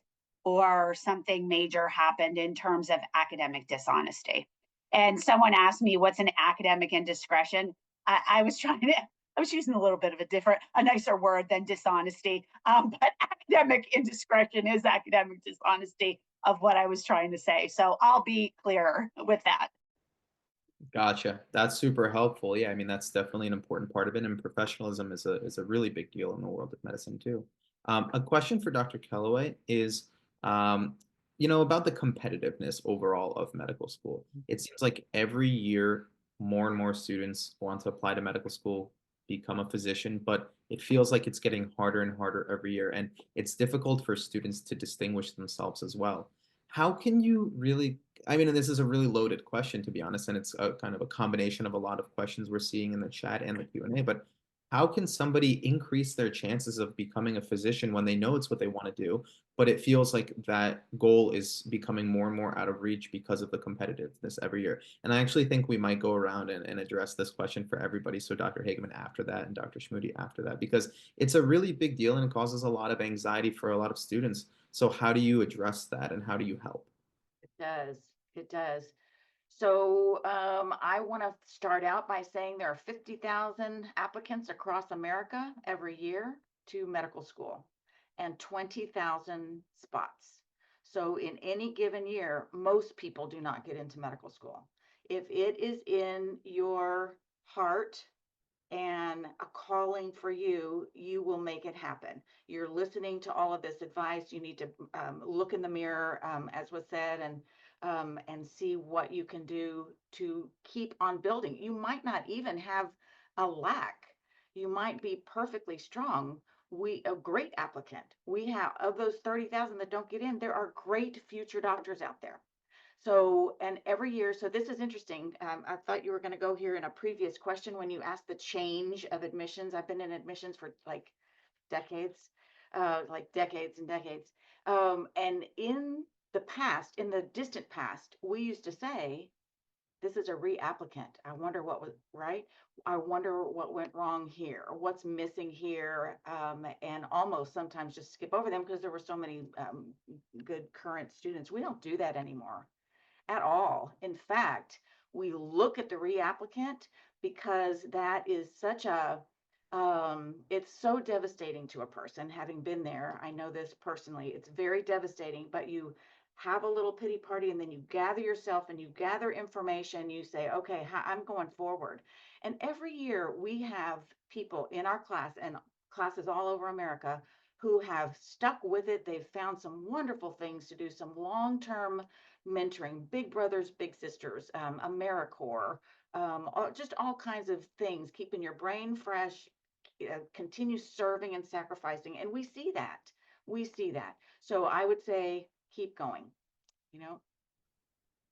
or something major happened in terms of academic dishonesty. And someone asked me, what's an academic indiscretion? I was using a little bit of a nicer word than dishonesty, but academic indiscretion is academic dishonesty of what I was trying to say. So I'll be clearer with that. Gotcha. That's super helpful. Yeah, I mean, that's definitely an important part of it, and professionalism is a really big deal in the world of medicine too. A question for Dr. Kellaway is, about the competitiveness overall of medical school. It seems like every year more and more students want to apply to medical school, become a physician, but it feels like it's getting harder and harder every year, and it's difficult for students to distinguish themselves as well. How can you really, I mean, and this is a really loaded question, to be honest, and it's a kind of a combination of a lot of questions we're seeing in the chat and the Q&A, but how can somebody increase their chances of becoming a physician when they know it's what they want to do, but it feels like that goal is becoming more and more out of reach because of the competitiveness every year? And I actually think we might go around and address this question for everybody. So Dr. Hagemann after that and Dr. Schmude after that, because it's a really big deal and it causes a lot of anxiety for a lot of students. So how do you address that and how do you help? It does. It does. So I want to start out by saying there are 50,000 applicants across America every year to medical school and 20,000 spots. So in any given year, most people do not get into medical school. If it is in your heart and a calling for you, you will make it happen. You're listening to all of this advice. You need to look in the mirror, as was said, and see what you can do to keep on building. You might not even have a lack. You might be perfectly strong. A great applicant. We have, of those 30,000 that don't get in, there are great future doctors out there. So, and every year, so this is interesting. I thought you were going to go here in a previous question when you asked the change of admissions. I've been in admissions for decades, like decades and decades. And in the past, in the distant past, we used to say, this is a reapplicant. I wonder what was right. I wonder what went wrong here, or what's missing here, and almost sometimes just skip over them because there were so many good current students. We don't do that anymore at all. In fact, we look at the reapplicant because that is such a it's so devastating to a person. Having been there, I know this personally. It's very devastating, but you have a little pity party and then you gather yourself and you gather information. You say, okay, I'm going forward. And every year we have people in our class and classes all over America who have stuck with it. They've found some wonderful things to do, some long-term mentoring, big brothers, big sisters, AmeriCorps, just all kinds of things, keeping your brain fresh, continue serving and sacrificing. And we see that. We see that. So I would say keep going, you know?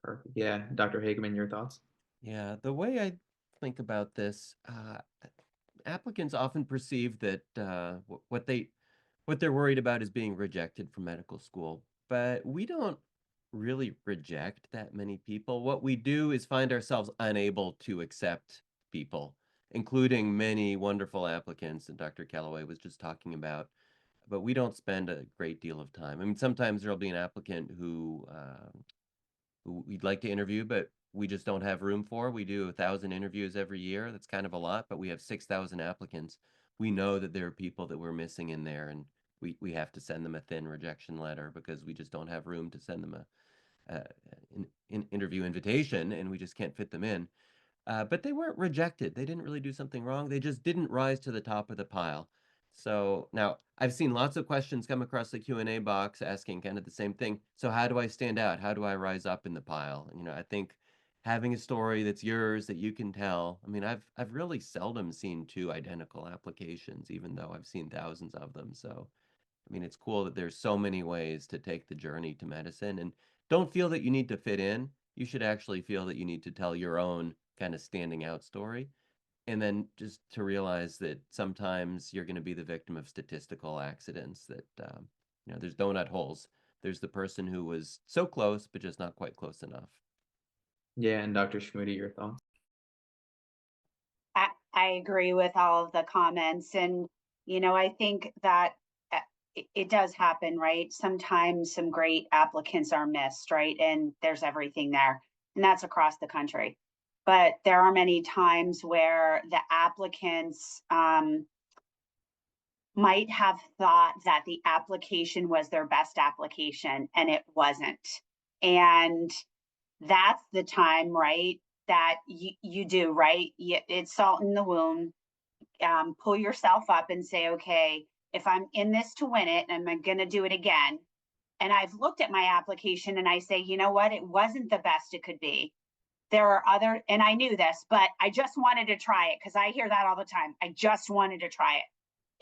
Perfect. Yeah, Dr. Hagemann, your thoughts? Yeah, the way I think about this, applicants often perceive that what they're worried about is being rejected from medical school, but we don't really reject that many people. What we do is find ourselves unable to accept people, including many wonderful applicants that Dr. Kellaway was just talking about. But we don't spend a great deal of time. I mean, sometimes there'll be an applicant who we'd like to interview, but we just don't have room for. We do 1,000 interviews every year. That's kind of a lot, but we have 6,000 applicants. We know that there are people that we're missing in there, and we have to send them a thin rejection letter because we just don't have room to send them an interview invitation, and we just can't fit them in. But they weren't rejected. They didn't really do something wrong. They just didn't rise to the top of the pile. So now I've seen lots of questions come across the Q&A box asking kind of the same thing. So how do I stand out? How do I rise up in the pile? You know, I think having a story that's yours that you can tell. I mean, I've really seldom seen two identical applications, even though I've seen thousands of them. So, I mean, it's cool that there's so many ways to take the journey to medicine, and don't feel that you need to fit in. You should actually feel that you need to tell your own kind of standing out story. And then just to realize that sometimes you're going to be the victim of statistical accidents that, you know, there's donut holes. There's the person who was so close, but just not quite close enough. Yeah, and Dr. Schmude, your thoughts? I agree with all of the comments. And, I think that it does happen, right? Sometimes some great applicants are missed, right? And there's everything there. And that's across the country. But there are many times where the applicants might have thought that the application was their best application and it wasn't. And that's the time, right, that you do, right? It's salt in the wound. Pull yourself up and say, okay, if I'm in this to win it, and I'm going to do it again. And I've looked at my application and I say, you know what? It wasn't the best it could be. There are other, and I knew this, but I just wanted to try it because I hear that all the time. I just wanted to try it.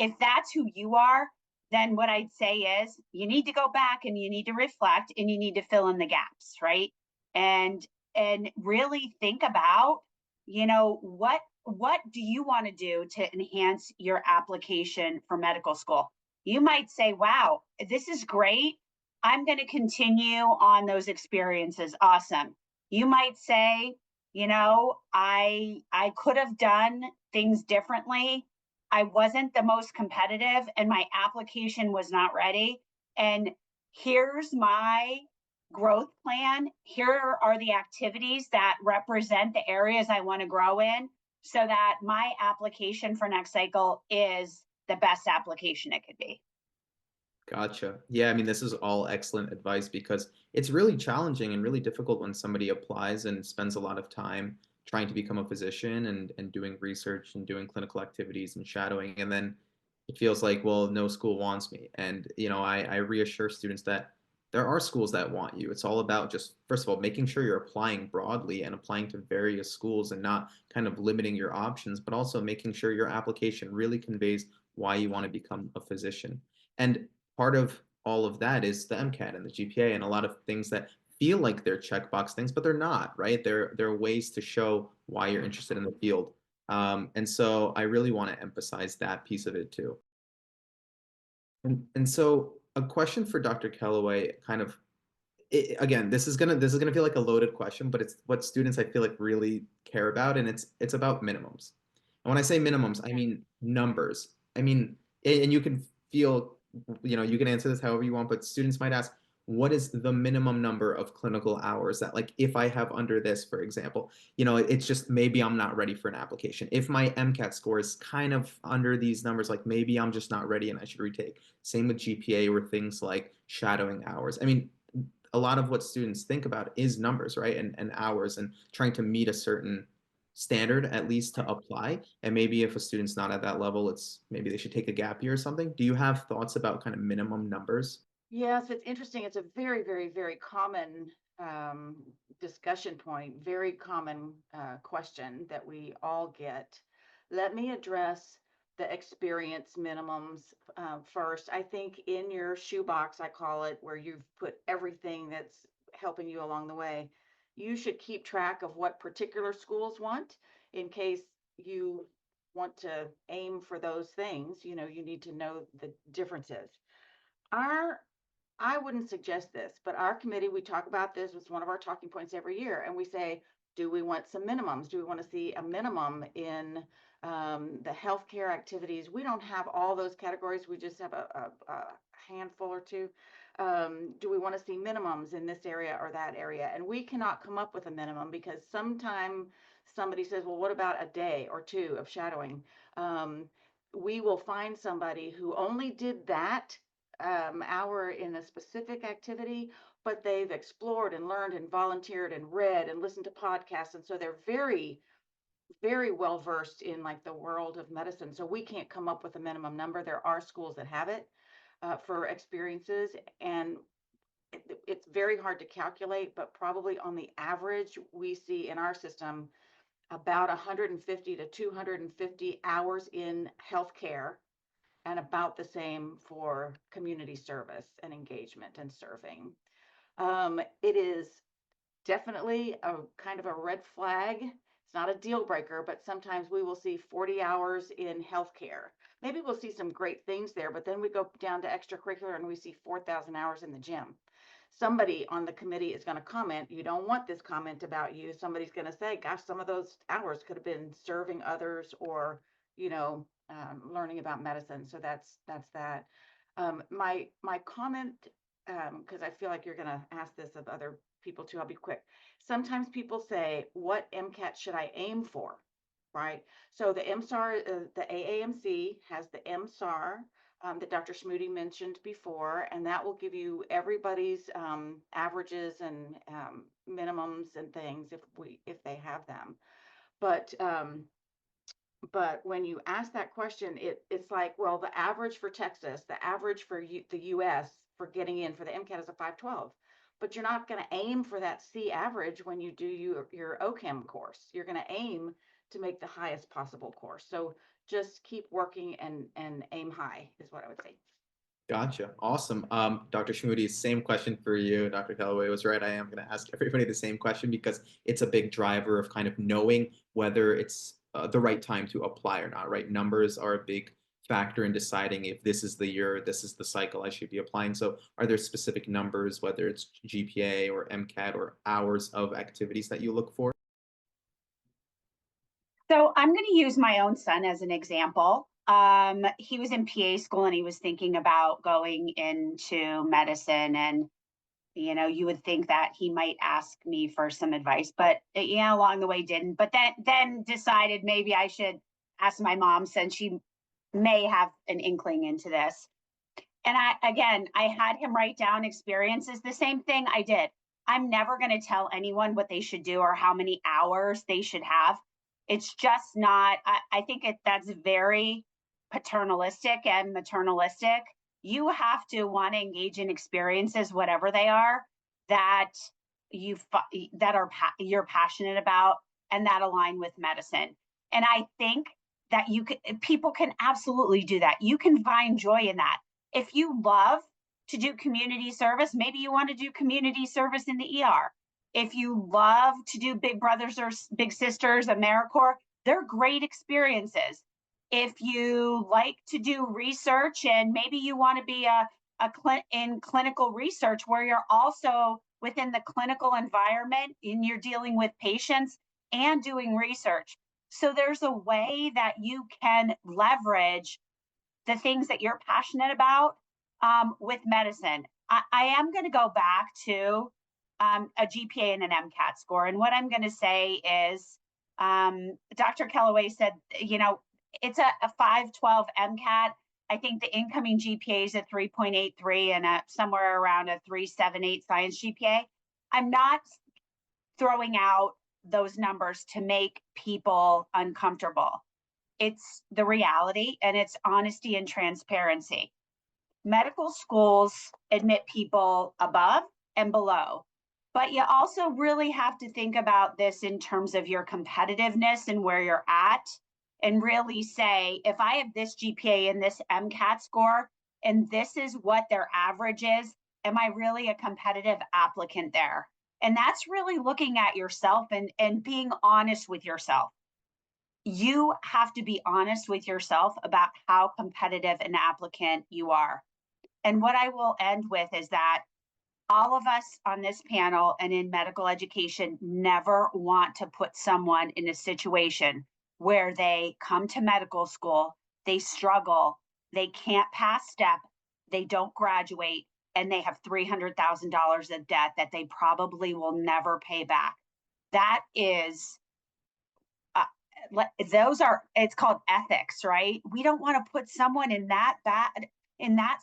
If that's who you are, then what I'd say is you need to go back and you need to reflect and you need to fill in the gaps, right? And really think about, what do you want to do to enhance your application for medical school? You might say, wow, this is great. I'm going to continue on those experiences. Awesome. You might say, I could have done things differently. I wasn't the most competitive and my application was not ready. And here's my growth plan. Here are the activities that represent the areas I want to grow in so that my application for next cycle is the best application it could be. Gotcha. Yeah, I mean, this is all excellent advice because it's really challenging and really difficult when somebody applies and spends a lot of time trying to become a physician and doing research and doing clinical activities and shadowing. And then it feels like, well, no school wants me. And, I reassure students that there are schools that want you. It's all about just, first of all, making sure you're applying broadly and applying to various schools and not kind of limiting your options, but also making sure your application really conveys why you want to become a physician. And part of all of that is the MCAT and the GPA and a lot of things that feel like they're checkbox things, but they're not, right? They're ways to show why you're interested in the field. And so I really want to emphasize that piece of it too. And so a question for Dr. Kellaway, kind of, again, this is gonna feel like a loaded question, but it's what students I feel like really care about, and it's about minimums. And when I say minimums, I mean numbers. I mean, and you can feel, you can answer this however you want, but students might ask, what is the minimum number of clinical hours that, like, if I have under this, for example, it's just maybe I'm not ready for an application. If my MCAT score is kind of under these numbers, like maybe I'm just not ready and I should retake. Same with GPA or things like shadowing hours. I mean, a lot of what students think about is numbers, right? And hours and trying to meet a certain standard at least to apply. And maybe if a student's not at that level, maybe they should take a gap year or something. Do you have thoughts about kind of minimum numbers? Yes, it's interesting. It's a very, very, very common discussion point, very common question that we all get. Let me address the experience minimums first. I think in your shoebox, I call it, where you've put everything that's helping you along the way, you should keep track of what particular schools want in case you want to aim for those things. You need to know the differences. Our I wouldn't suggest this, but our committee, we talk about this. It's one of our talking points every year. And we say, do we want some minimums? Do we want to see a minimum in the healthcare activities? We don't have all those categories. We just have a handful or two. Do we want to see minimums in this area or that area? And we cannot come up with a minimum because sometime somebody says, well, what about a day or two of shadowing? We will find somebody who only did that hour in a specific activity, but they've explored and learned and volunteered and read and listened to podcasts. And so they're very, very well versed in like the world of medicine. So we can't come up with a minimum number. There are schools that have it for experiences. And it's very hard to calculate, but probably on the average, we see in our system about 150 to 250 hours in healthcare and about the same for community service and engagement and serving. It is definitely a kind of a red flag. It's not a deal breaker, but sometimes we will see 40 hours in healthcare. Maybe we'll see some great things there, but then we go down to extracurricular and we see 4,000 hours in the gym. Somebody on the committee is going to comment. You don't want this comment about you. Somebody's going to say, gosh, some of those hours could have been serving others or, learning about medicine. So that's that. My comment, because I feel like you're going to ask this of other people too. I'll be quick. Sometimes people say, what MCAT should I aim for? Right. So the MSAR, the AAMC has the MSAR that Dr. Schmude mentioned before, and that will give you everybody's averages and minimums and things if they have them. But when you ask that question, it's like, well, the average for Texas, the average for the US for getting in for the MCAT is a 512. But you're not going to aim for that C average when you do your OChem course. You're going to aim to make the highest possible course. So just keep working and aim high is what I would say. Gotcha. Awesome. Dr. Schmude, same question for you. Dr. Kellaway was right. I am going to ask everybody the same question because it's a big driver of kind of knowing whether it's the right time to apply or not, right? Numbers are a big factor in deciding if this is the year, this is the cycle I should be applying. So are there specific numbers, whether it's GPA or MCAT or hours of activities that you look for? So I'm going to use my own son as an example. He was in PA school and he was thinking about going into medicine, and you would think that he might ask me for some advice, but yeah, along the way didn't. But then decided maybe I should ask my mom, since she may have an inkling into this. And I had him write down experiences, the same thing I did. I'm never going to tell anyone what they should do or how many hours they should have. It's just not, I think that's very paternalistic and maternalistic. You have to want to engage in experiences, whatever they are, that you're passionate about and that align with medicine. And I think that people can absolutely do that. You can find joy in that. If you love to do community service, maybe you want to do community service in the ER. If you love to do Big Brothers or Big Sisters, AmeriCorps, they're great experiences. If you like to do research and maybe you want to be in clinical research where you're also within the clinical environment and you're dealing with patients and doing research. So there's a way that you can leverage the things that you're passionate about with medicine. I am going to go back to a GPA and an MCAT score. And what I'm going to say is, Dr. Kellaway said, it's a 512 MCAT. I think the incoming GPA is a 3.83 and somewhere around a 3.78 science GPA. I'm not throwing out those numbers to make people uncomfortable. It's the reality, and it's honesty and transparency. Medical schools admit people above and below, but you also really have to think about this in terms of your competitiveness and where you're at, and really say, if I have this GPA and this MCAT score, and this is what their average is, am I really a competitive applicant there? And that's really looking at yourself and being honest with yourself. You have to be honest with yourself about how competitive an applicant you are. And what I will end with is that all of us on this panel and in medical education never want to put someone in a situation where they come to medical school, they struggle, they can't pass step, they don't graduate, and they have $300,000 of debt that they probably will never pay back. That is it's called ethics, right? We don't want to put someone in that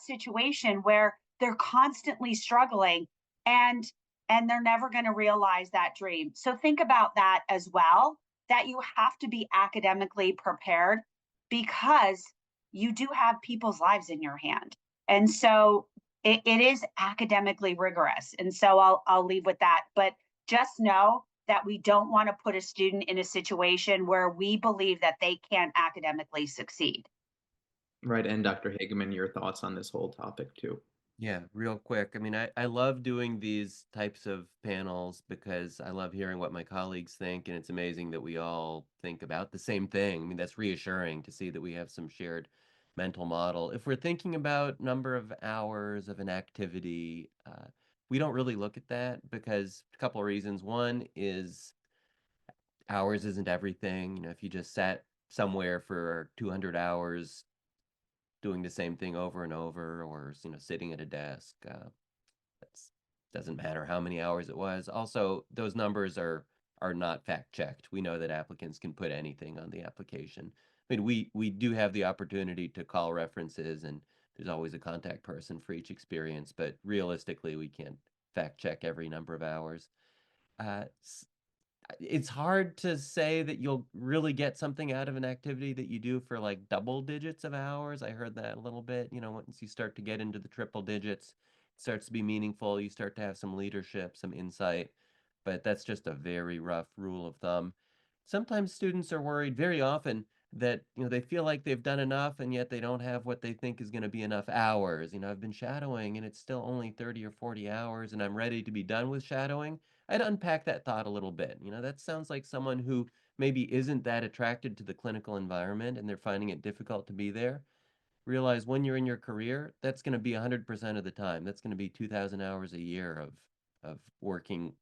situation where they're constantly struggling and they're never going to realize that dream. So think about that as well, that you have to be academically prepared because you do have people's lives in your hand. And so it is academically rigorous. And so I'll leave with that, but just know that we don't want to put a student in a situation where we believe that they can't academically succeed. Right. And Dr. Hagemann, your thoughts on this whole topic too. Yeah, real quick. I mean, I love doing these types of panels because I love hearing what my colleagues think, and it's amazing that we all think about the same thing. I mean, that's reassuring to see that we have some shared mental model. If we're thinking about number of hours of an activity, we don't really look at that because a couple of reasons. One is hours isn't everything. If you just sat somewhere for 200 hours doing the same thing over and over, or sitting at a desk, that doesn't matter how many hours it was. Also, those numbers are not fact checked. We know that applicants can put anything on the application. I mean, we do have the opportunity to call references, and there's always a contact person for each experience, but realistically, we can't fact check every number of hours. It's hard to say that you'll really get something out of an activity that you do for like double digits of hours. I heard that a little bit. Once you start to get into the triple digits, it starts to be meaningful. You start to have some leadership, some insight, but that's just a very rough rule of thumb. Sometimes students are worried, very often, that they feel like they've done enough and yet they don't have what they think is going to be enough hours. I've been shadowing and it's still only 30 or 40 hours and I'm ready to be done with shadowing. I'd unpack that thought a little bit. That sounds like someone who maybe isn't that attracted to the clinical environment and they're finding it difficult to be there, realize when you're in your career, that's going to be 100% of the time. That's going to be 2,000 hours a year of working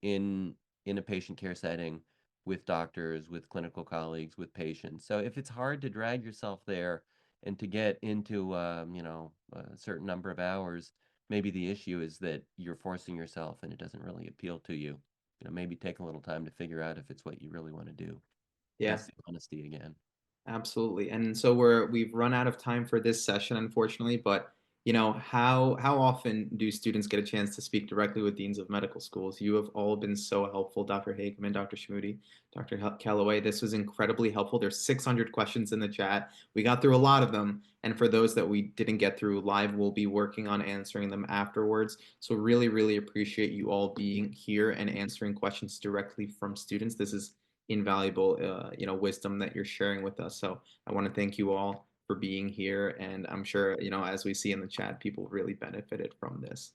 in a patient care setting with doctors, with clinical colleagues, with patients. So if it's hard to drag yourself there and to get into a certain number of hours, maybe the issue is that you're forcing yourself and it doesn't really appeal to you. Maybe take a little time to figure out if it's what you really want to do. Yeah. That's the honesty again. Absolutely. And so we've run out of time for this session, unfortunately, but how often do students get a chance to speak directly with deans of medical schools? You have all been so helpful, Dr. Hagemann, Dr. Schmude, Dr. Kellaway. This was incredibly helpful. There's 600 questions in the chat. We got through a lot of them. And for those that we didn't get through live, we'll be working on answering them afterwards. So really, really appreciate you all being here and answering questions directly from students. This is invaluable, wisdom that you're sharing with us. So I want to thank you all for being here. And I'm sure, as we see in the chat, people really benefited from this.